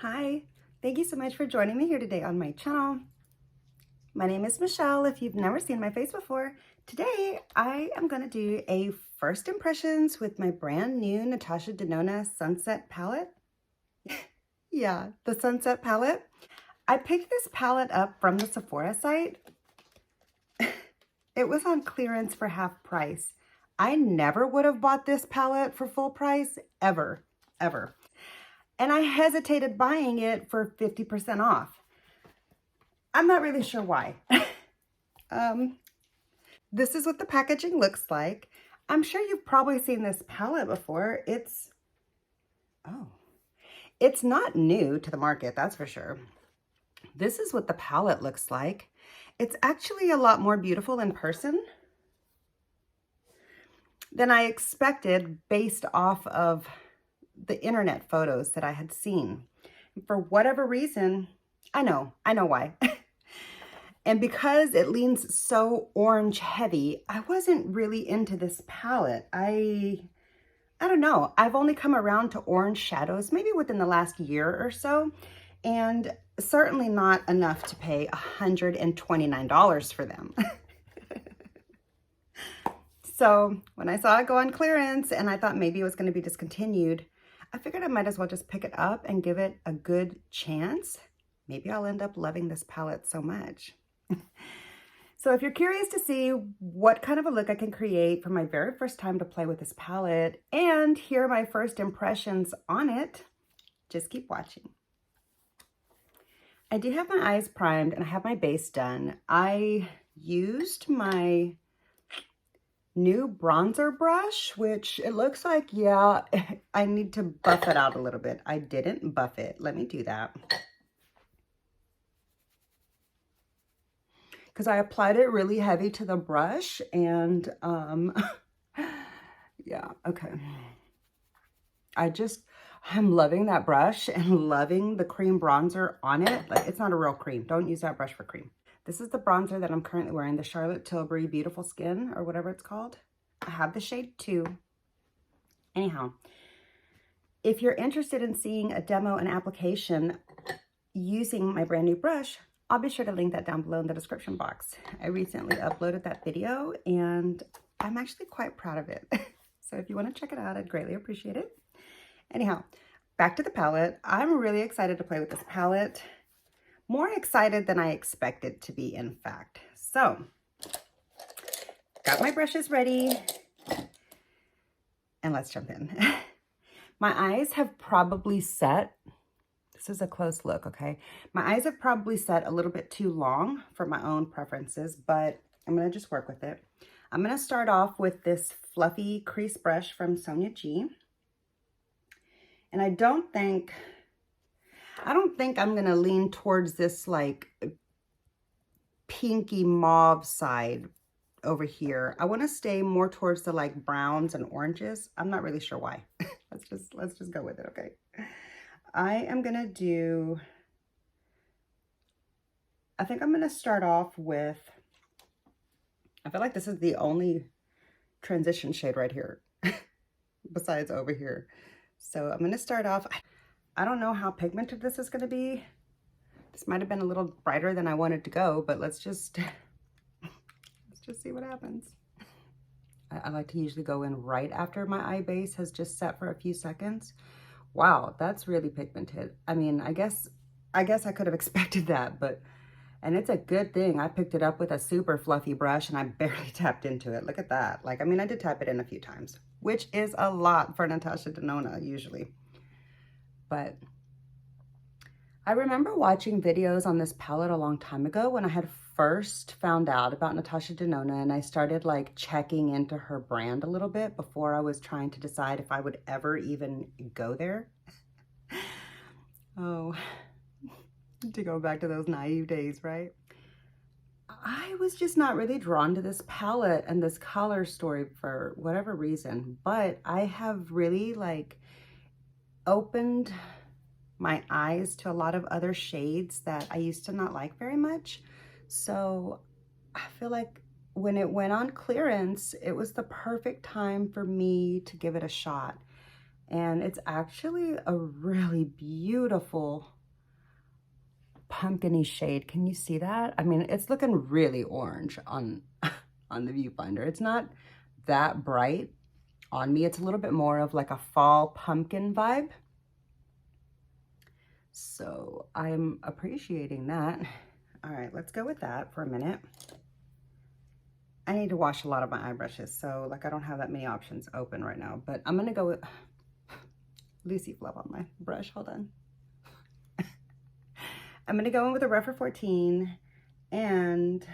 Hi, thank you so much for joining me here today on my channel. My name is Michelle. If you've never seen my face before, today I am going to do a first impressions with my brand new Natasha Denona Sunset palette. Yeah, the Sunset palette. I picked this palette up from the Sephora site. It was on clearance for half price. I never would have bought this palette for full price, ever. And I hesitated buying it for 50% off. I'm not really sure why. This is what the packaging looks like. I'm sure you've probably seen this palette before. It's not new to the market, that's for sure. This is what the palette looks like. It's actually a lot more beautiful in person than I expected based off of the internet photos that I had seen. For whatever reason, I know why. And because it leans so orange heavy, I wasn't really into this palette. I don't know. I've only come around to orange shadows maybe within the last year or so, and certainly not enough to pay $129 for them. So when I saw it go on clearance and I thought maybe it was going to be discontinued, I figured I might as well just pick it up and give it a good chance. Maybe I'll end up loving this palette so much. So if you're curious to see what kind of a look I can create for my very first time to play with this palette and hear my first impressions on it, just keep watching. I do have my eyes primed and I have my base done. I used my new bronzer brush, which it looks like, yeah, I need to buff it out a little bit. I didn't buff it. Let me do that. Because I applied it really heavy to the brush and yeah, okay. I'm loving that brush and loving the cream bronzer on it. Like, it's not a real cream. Don't use that brush for cream. This is the bronzer that I'm currently wearing, the Charlotte Tilbury Beautiful Skin, or whatever it's called. I have the shade 2. Anyhow, if you're interested in seeing a demo and application using my brand new brush, I'll be sure to link that down below in the description box. I recently uploaded that video and I'm actually quite proud of it. So if you want to check it out, I'd greatly appreciate it. Anyhow, back to the palette. I'm really excited to play with this palette. More excited than I expected to be, in fact. So, got my brushes ready. And let's jump in. My eyes have probably set. This is a close look, okay? My eyes have probably set a little bit too long for my own preferences, but I'm going to just work with it. I'm going to start off with this fluffy crease brush from Sonia G. And I don't think I'm going to lean towards this like pinky mauve side over here. I want to stay more towards the like browns and oranges. I'm not really sure why. let's just go with it, okay? I think I'm going to start off with, I feel like this is the only transition shade right here besides over here. So I'm going to start off, I don't know how pigmented this is going to be. This might have been a little brighter than I wanted to go, but let's just see what happens. I like to usually go in right after my eye base has just set for a few seconds. Wow, that's really pigmented. I mean, I guess I could have expected that, and it's a good thing I picked it up with a super fluffy brush and I barely tapped into it. Look at that. Like, I mean, I did tap it in a few times, which is a lot for Natasha Denona usually. But I remember watching videos on this palette a long time ago when I had first found out about Natasha Denona, and I started like checking into her brand a little bit before I was trying to decide if I would ever even go there. Oh, to go back to those naive days, right? I was just not really drawn to this palette and this color story for whatever reason, but I have really like opened my eyes to a lot of other shades that I used to not like very much. So I feel like when it went on clearance, it was the perfect time for me to give it a shot. And it's actually a really beautiful pumpkin-y shade. Can you see that? I mean, it's looking really orange on, on the viewfinder. It's not that bright on me. It's a little bit more of like a fall pumpkin vibe. So I'm appreciating that. All right, let's go with that for a minute. I need to wash a lot of my eye brushes, so like I don't have that many options open right now, but I'm gonna go with Lucy Flub on my brush, hold on. I'm gonna go in with a Rephr 14 and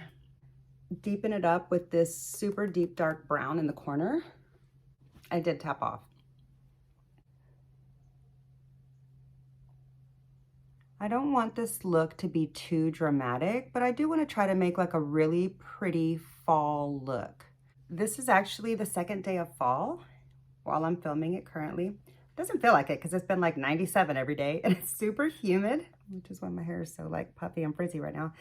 deepen it up with this super deep dark brown in the corner. I did tap off. I don't want this look to be too dramatic, but I do want to try to make like a really pretty fall look. This is actually the second day of fall while I'm filming it currently. It doesn't feel like it because it's been like 97 every day and it's super humid, which is why my hair is so like puffy and frizzy right now.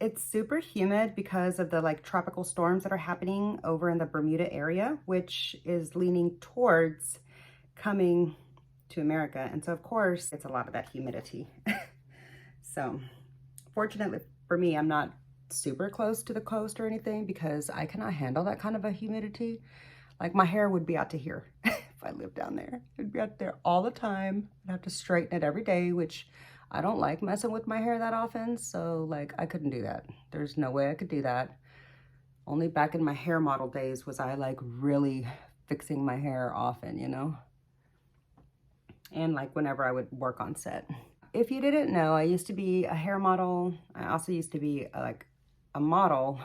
It's super humid because of the like tropical storms that are happening over in the Bermuda area, which is leaning towards coming to America. And so of course it's a lot of that humidity. So fortunately for me, I'm not super close to the coast or anything because I cannot handle that kind of a humidity. Like my hair would be out to here if I lived down there. It'd be out there all the time. I'd have to straighten it every day, which I don't like messing with my hair that often. So like I couldn't do that. There's no way I could do that. Only back in my hair model days was I like really fixing my hair often, you know? And like whenever I would work on set. If you didn't know, I used to be a hair model. I also used to be like a model,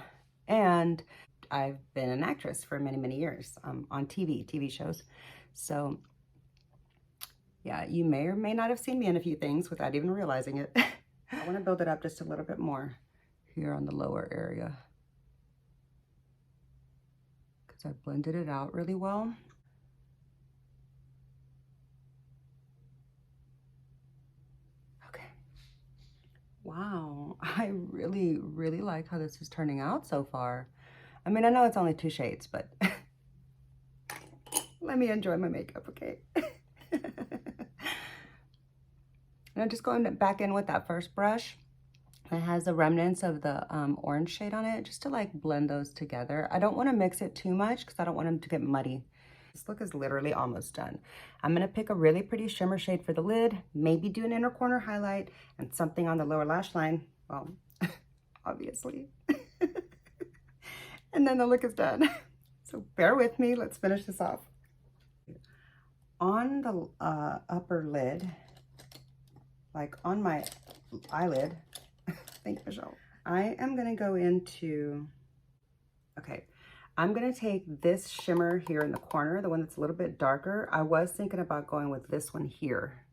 and I've been an actress for many, many years on TV shows. So yeah, you may or may not have seen me in a few things without even realizing it. I want to build it up just a little bit more here on the lower area because I blended it out really well. Wow, I really, really like how this is turning out so far. I mean, I know it's only 2 shades, but let me enjoy my makeup, okay? And I'm just going back in with that first brush. It has the remnants of the orange shade on it, just to like blend those together. I don't want to mix it too much because I don't want them to get muddy. This look is literally almost done. I'm gonna pick a really pretty shimmer shade for the lid, maybe do an inner corner highlight and something on the lower lash line. Well, obviously. And then the look is done. So bear with me, let's finish this off. On the upper lid, like on my eyelid, thank you, Michelle. I am gonna go into, okay, I'm gonna take this shimmer here in the corner, the one that's a little bit darker. I was thinking about going with this one here,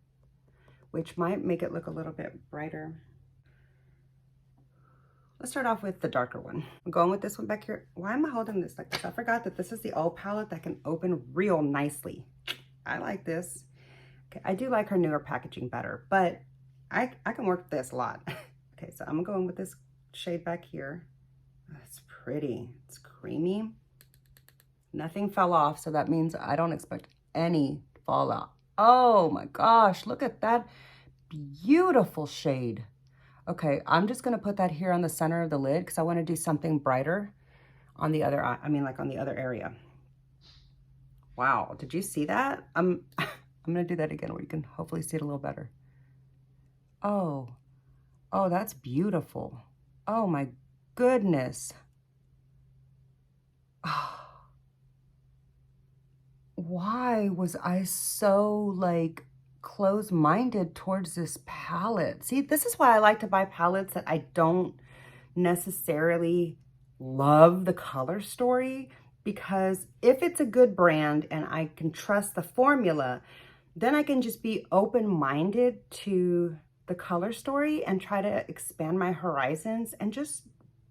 which might make it look a little bit brighter. Let's start off with the darker one. I'm going with this one back here. Why am I holding this like this? I forgot that this is the old palette that can open real nicely. I like this. Okay, I do like her newer packaging better, but I can work with this a lot. Okay, so I'm going with this shade back here. That's pretty. It's creamy. Nothing fell off, so that means I don't expect any fallout. Oh my gosh, look at that beautiful shade. Okay, I'm just gonna put that here on the center of the lid because I want to do something brighter on the other eye. I mean, like on the other area. Wow, did you see that? I'm gonna do that again where you can hopefully see it a little better. Oh, that's beautiful. Oh my goodness. Why was I so like close-minded towards this palette? See, this is why I like to buy palettes that I don't necessarily love the color story, because if it's a good brand and I can trust the formula, then I can just be open-minded to the color story and try to expand my horizons and just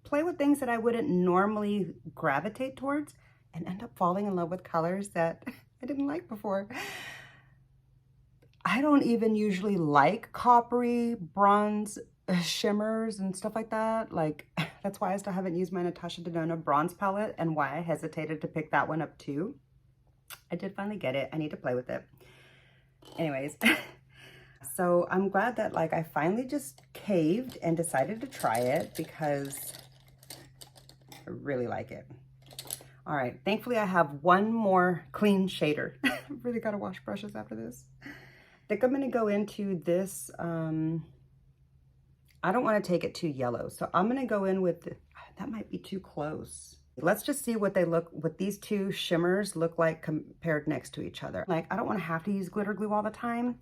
play with things that I wouldn't normally gravitate towards and end up falling in love with colors that I didn't like before. I don't even usually like coppery bronze shimmers and stuff like that. Like, that's why I still haven't used my Natasha Denona bronze palette and why I hesitated to pick that one up too. I did finally get it. I need to play with it. Anyways, so I'm glad that like I finally just caved and decided to try it because I really like it. All right, thankfully I have one more clean shader. I really gotta wash brushes after this. I think I'm gonna go into this, I don't wanna take it too yellow, so I'm gonna go in with, that might be too close. Let's just see what these two shimmers look like compared next to each other. Like, I don't wanna have to use glitter glue all the time.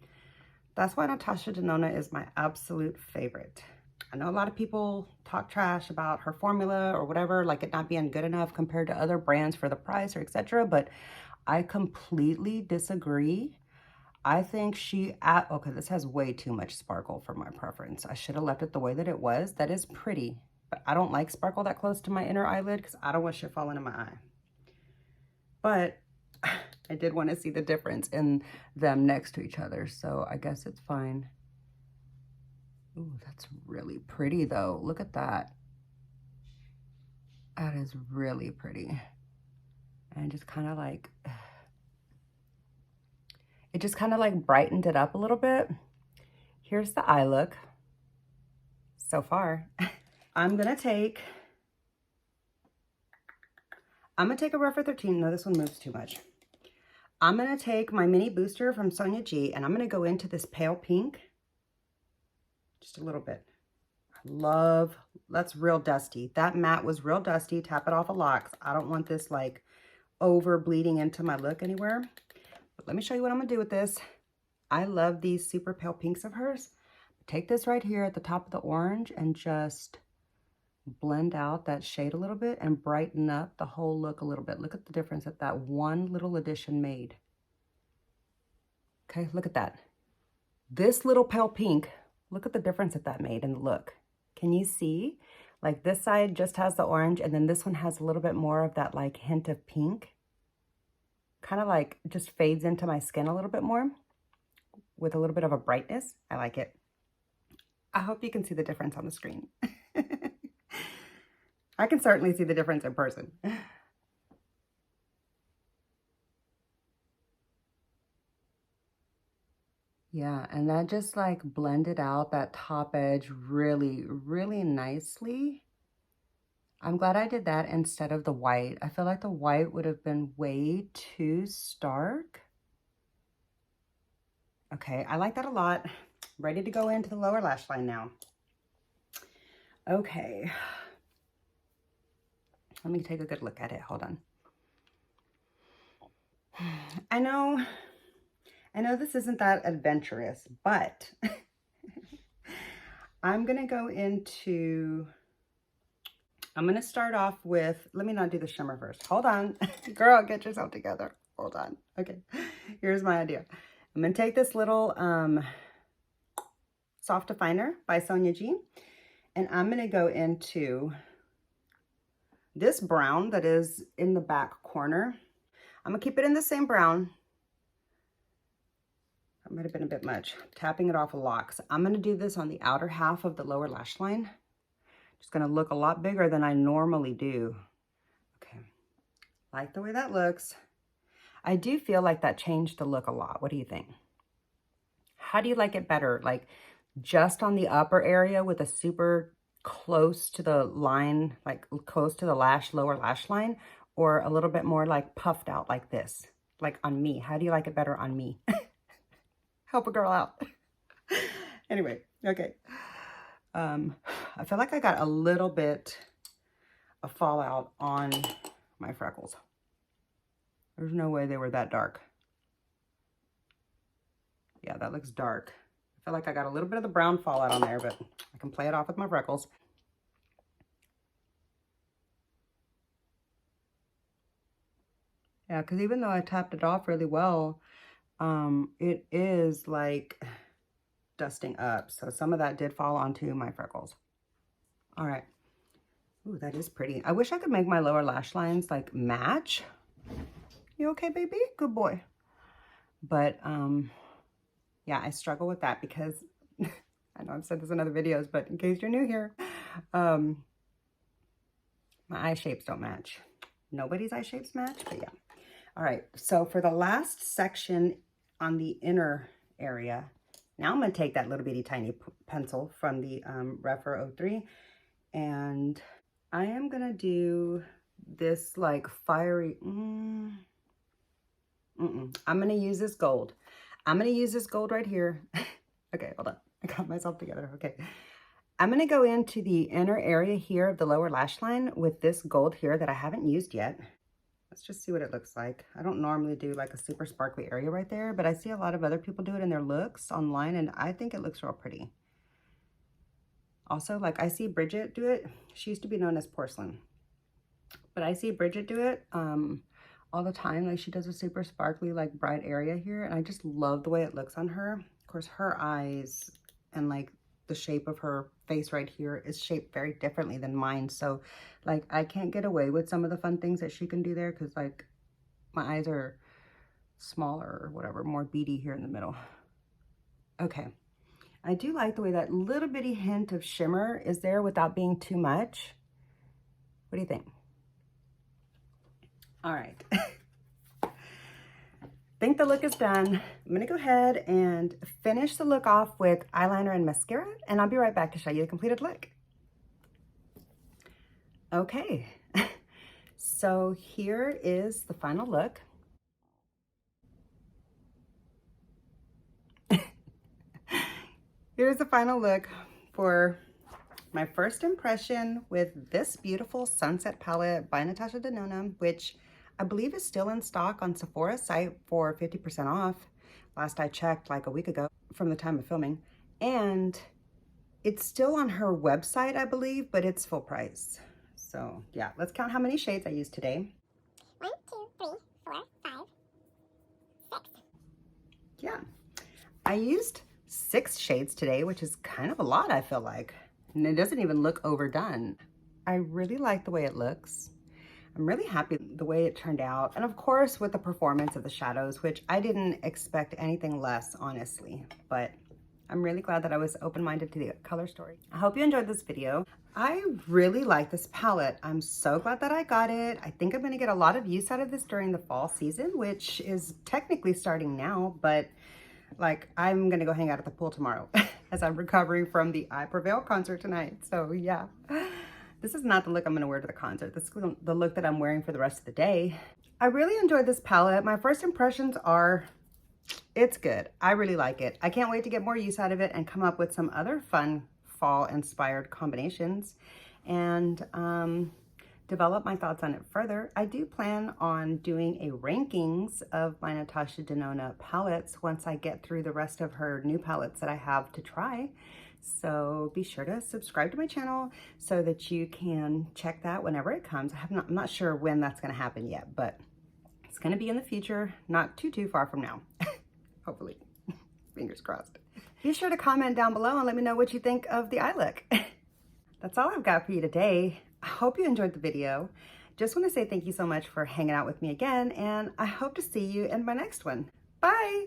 That's why Natasha Denona is my absolute favorite. I know a lot of people talk trash about her formula or whatever, like it not being good enough compared to other brands for the price or etc. But I completely disagree. I think okay, this has way too much sparkle for my preference. I should have left it the way that it was. That is pretty, but I don't like sparkle that close to my inner eyelid because I don't want shit falling in my eye. But I did want to see the difference in them next to each other, so I guess it's fine. Ooh, that's really pretty though. Look at that. That is really pretty. And just kind of like, it just kind of like brightened it up a little bit. Here's the eye look so far. I'm gonna take a Rougher 13. No, this one moves too much. I'm gonna take my mini booster from Sonia G and I'm gonna go into this pale pink. Just a little bit. That's real dusty. That matte was real dusty. Tap it off a lot 'cause I don't want this like over bleeding into my look anywhere. But let me show you what I'm gonna do with this. I love these super pale pinks of hers. Take this right here at the top of the orange and just blend out that shade a little bit and brighten up the whole look a little bit. Look at the difference that that one little addition made. Okay, look at that. This little pale pink, look at the difference that that made in the look. Can you see? Like this side just has the orange and then this one has a little bit more of that like hint of pink. Kind of like just fades into my skin a little bit more with a little bit of a brightness. I like it. I hope you can see the difference on the screen. I can certainly see the difference in person. Yeah, and that just like blended out that top edge really, really nicely. I'm glad I did that instead of the white. I feel like the white would have been way too stark. Okay, I like that a lot. Ready to go into the lower lash line now. Okay. Let me take a good look at it. Hold on. I know this isn't that adventurous, but I'm gonna start off with, let me not do the shimmer first. Hold on. Girl, get yourself together. Hold on. Okay, here's my idea. I'm gonna take this little Soft Definer by Sonia G, and I'm gonna go into this brown that is in the back corner. I'm gonna keep it in the same brown. That might have been a bit much. Tapping it off a lot. So I'm gonna do this on the outer half of the lower lash line. It's gonna look a lot bigger than I normally do. Okay, like the way that looks. I do feel like that changed the look a lot. What do you think? How do you like it better? Like just on the upper area with a super close to the line, like close to the lower lash line, or a little bit more like puffed out like this, like on me? How do you like it better on me? Help a girl out. Anyway, okay. I feel like I got a little bit of fallout on my freckles. There's no way they were that dark. Yeah, that looks dark. I feel like I got a little bit of the brown fallout on there, but I can play it off with my freckles. Yeah, because even though I tapped it off really well, it is like dusting up. So some of that did fall onto my freckles. All right. Ooh, that is pretty. I wish I could make my lower lash lines like match. You okay, baby? Good boy. But yeah, I struggle with that because I know I've said this in other videos, but in case you're new here, my eye shapes don't match. Nobody's eye shapes match, but yeah. All right, so for the last section on the inner area. Now I'm going to take that little bitty tiny pencil from the Refer 03, and I am going to do this like fiery, I'm going to use this gold. I'm going to use this gold right here. Okay, hold on. I got myself together. Okay. I'm going to go into the inner area here of the lower lash line with this gold here that I haven't used yet. Let's just see what it looks like. I don't normally do like a super sparkly area right there, but I see a lot of other people do it in their looks online, and I think it looks real pretty. Also, like I see Bridget do it. She used to be known as Porcelain, but I see Bridget do it all the time. Like she does a super sparkly, like bright area here, and I just love the way it looks on her. Of course, her eyes and like the shape of her face right here is shaped very differently than mine. So like I can't get away with some of the fun things that she can do there because like my eyes are smaller or whatever, more beady here in the middle. Okay. I do like the way that little bitty hint of shimmer is there without being too much. What do you think? All right. Think the look is done. I'm gonna go ahead and finish the look off with eyeliner and mascara, and I'll be right back to show you the completed look. Okay, so here is the final look. Here's the final look for my first impression with this beautiful Sunset palette by Natasha Denona, which I believe is still in stock on Sephora's site for 50% off. Last I checked like a week ago from the time of filming. And it's still on her website, I believe, but it's full price. So yeah, let's count how many shades I used today. 1, 2, 3, 4, 5, 6. Yeah, I used 6 shades today, which is kind of a lot, I feel like. And it doesn't even look overdone. I really like the way it looks. I'm really happy the way it turned out. And of course, with the performance of the shadows, which I didn't expect anything less, honestly. But I'm really glad that I was open-minded to the color story. I hope you enjoyed this video. I really like this palette. I'm so glad that I got it. I think I'm gonna get a lot of use out of this during the fall season, which is technically starting now, but like I'm gonna go hang out at the pool tomorrow as I'm recovering from the I Prevail concert tonight. So yeah. This is not the look I'm going to wear to the concert. This is the look that I'm wearing for the rest of the day. I really enjoyed this palette. My first impressions are, it's good. I really like it. I can't wait to get more use out of it and come up with some other fun fall-inspired combinations and develop my thoughts on it further. I do plan on doing a rankings of my Natasha Denona palettes once I get through the rest of her new palettes that I have to try. So be sure to subscribe to my channel so that you can check that whenever it comes. I'm not sure when that's going to happen yet, but it's going to be in the future, not too far from now. Hopefully. Fingers crossed. Be sure to comment down below and let me know what you think of the eye look. That's all I've got for you today. I hope you enjoyed the video. Just want to say thank you so much for hanging out with me again, and I hope to see you in my next one. Bye!